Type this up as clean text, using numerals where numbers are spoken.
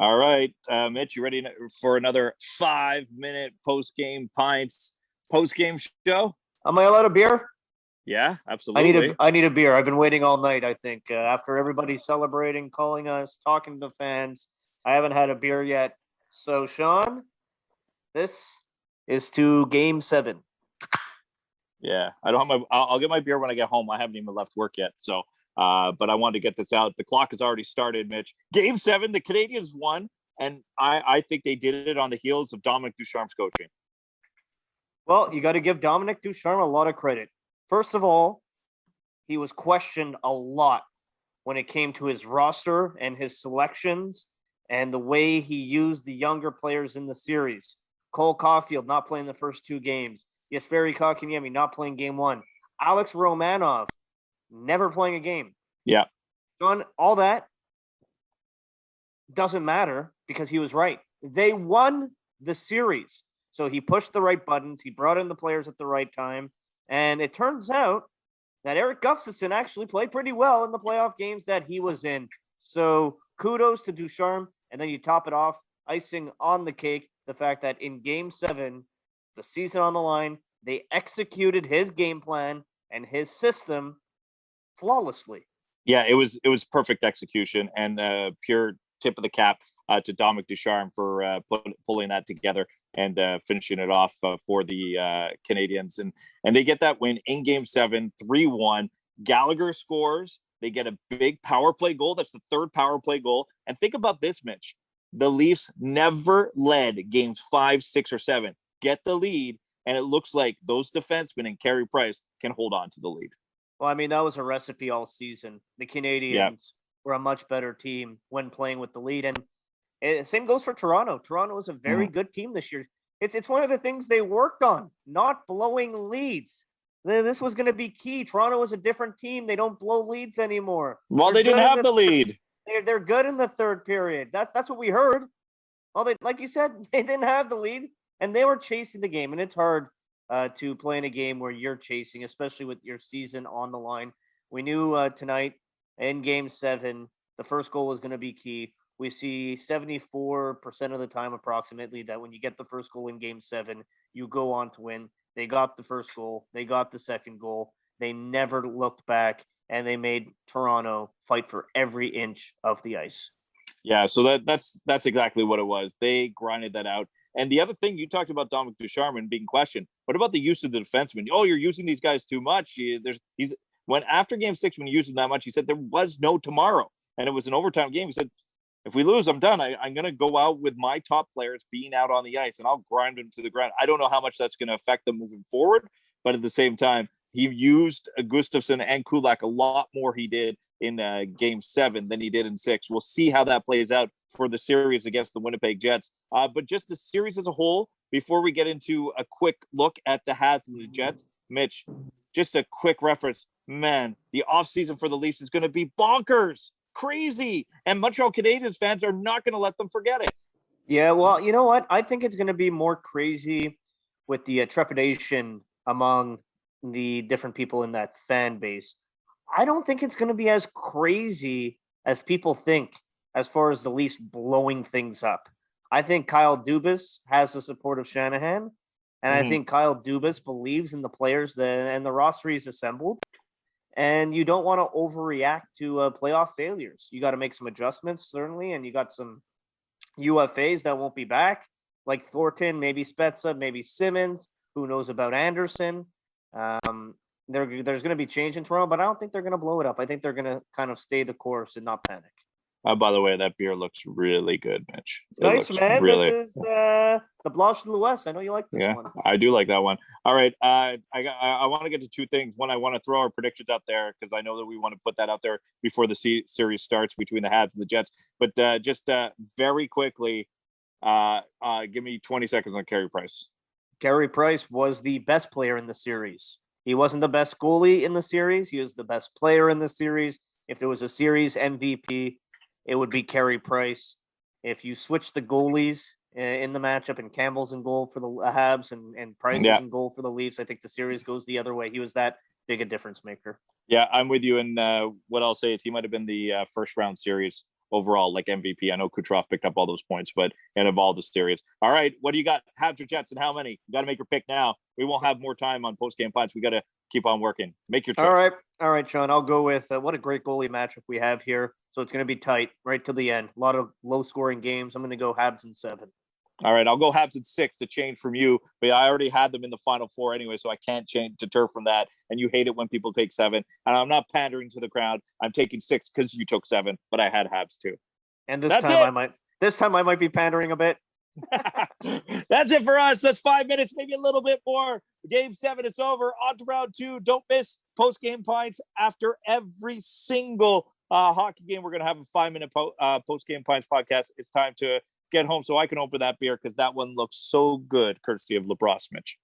All right, Mitch, you ready for another 5-minute post-game show? Am I allowed a beer? Yeah, absolutely. I need a beer. I've been waiting all night. I think after everybody celebrating, calling us, talking to fans, I haven't had a beer yet. So, Sean, this is to Game 7. Yeah, I don't have my. I'll get my beer when I get home. I haven't even left work yet, so. But I wanted to get this out. The clock has already started, Mitch. Game 7, the Canadiens won, and I think they did it on the heels of Dominic Ducharme's coaching. Well, you got to give Dominic Ducharme a lot of credit. First of all, he was questioned a lot when it came to his roster and his selections and the way he used the younger players in the series. Cole Caulfield not playing the first 2 games. Jesperi Kotkaniemi not playing game 1. Alex Romanov never playing a game. Yeah. John, all that doesn't matter because he was right. They won the series. So he pushed the right buttons. He brought in the players at the right time. And it turns out that Eric Gustafsson actually played pretty well in the playoff games that he was in. So kudos to Ducharme. And then you top it off, icing on the cake, the fact that in Game 7, the season on the line, they executed his game plan and his system flawlessly. Yeah, it was perfect execution and pure tip of the cap to Dominic Ducharme for pulling that together and finishing it off for the Canadiens. And they get that win in Game 7, 3-1. Gallagher scores. They get a big power play goal. That's the third power play goal. And think about this, Mitch. The Leafs never led games 5, 6, or 7. Get the lead, and it looks like those defensemen and Carey Price can hold on to the lead. Well, I mean, that was a recipe all season. The Canadiens were a much better team when playing with the lead. And same goes for Toronto. Toronto was a very good team this year. It's one of the things they worked on, not blowing leads. This was going to be key. Toronto was a different team. They don't blow leads anymore. Well, they didn't have the lead. They're good in the third period. That's what we heard. Well, like you said, they didn't have the lead, and they were chasing the game. And it's hard to play in a game where you're chasing, especially with your season on the line. We knew tonight in Game 7, the first goal was going to be key. We see 74% of the time approximately that when you get the first goal in Game 7, you go on to win. They got the first goal. They got the second goal. They never looked back, and they made Toronto fight for every inch of the ice. Yeah, so that's exactly what it was. They grinded that out. And the other thing, you talked about Dominic Ducharme being questioned. What about the use of the defenseman? Oh, you're using these guys too much. When after Game 6, when you used them that much, he said there was no tomorrow, and it was an overtime game. He said, if we lose, I'm done. I'm going to go out with my top players being out on the ice, and I'll grind them to the ground. I don't know how much that's going to affect them moving forward, but at the same time, he used Gustafsson and Kulak a lot more he did in Game 7 than he did in 6. We'll see how that plays out for the series against the Winnipeg Jets. But just the series as a whole, before we get into a quick look at the Habs and the Jets, Mitch, just a quick reference. Man, the offseason for the Leafs is going to be bonkers, crazy, and Montreal Canadiens fans are not going to let them forget it. Yeah, well, you know what? I think it's going to be more crazy with the trepidation among the different people in that fan base. I don't think it's going to be as crazy as people think as far as the Leafs blowing things up. I think Kyle Dubas has the support of Shanahan, and I think Kyle Dubas believes in the players and the roster he's assembled. And you don't want to overreact to playoff failures. You got to make some adjustments, certainly, and you got some UFAs that won't be back, like Thornton, maybe Spezza, maybe Simmons. Who knows about Anderson? There's going to be change in Toronto, but I don't think they're going to blow it up. I think they're going to kind of stay the course and not panic. By the way, that beer looks really good, Mitch. Nice, man. Really... This is the Blanche de l'Ouest. I know you like this one. I do like that one. All right. I want to get to two things. One, I want to throw our predictions out there because I know that we want to put that out there before the series starts between the Habs and the Jets. But just very quickly, give me 20 seconds on Carey Price. Carey Price was the best player in the series. He wasn't the best goalie in the series. He was the best player in the series. If there was a series MVP, it would be Carey Price. If you switch the goalies in the matchup and Campbell's in goal for the Habs and Price is in goal for the Leafs, I think the series goes the other way. He was that big a difference maker. Yeah, I'm with you. And what I'll say is he might have been the first round series overall, like MVP. I know Kucherov picked up all those points, but and of all the series. All right, what do you got? Habs or Jets, and how many? You got to make your pick now. We won't have more time on post game pints. We got to keep on working. Make your choice. All right, Sean. I'll go with what a great goalie matchup we have here. So it's going to be tight right till the end. A lot of low scoring games. I'm going to go Habs in 7. All right, I'll go Habs at 6 to change from you, but I already had them in the Final Four anyway, so I can't deter from that. And you hate it when people take 7, and I'm not pandering to the crowd. I'm taking 6 because you took 7, but I had Habs too. And this time I might be pandering a bit. That's it for us. That's 5 minutes, maybe a little bit more. Game 7, it's over. On to round 2. Don't miss post game pints after every single hockey game. We're going to have a 5-minute post game pints podcast. It's time to get home so I can open that beer because that one looks so good, courtesy of LeBron Mitch.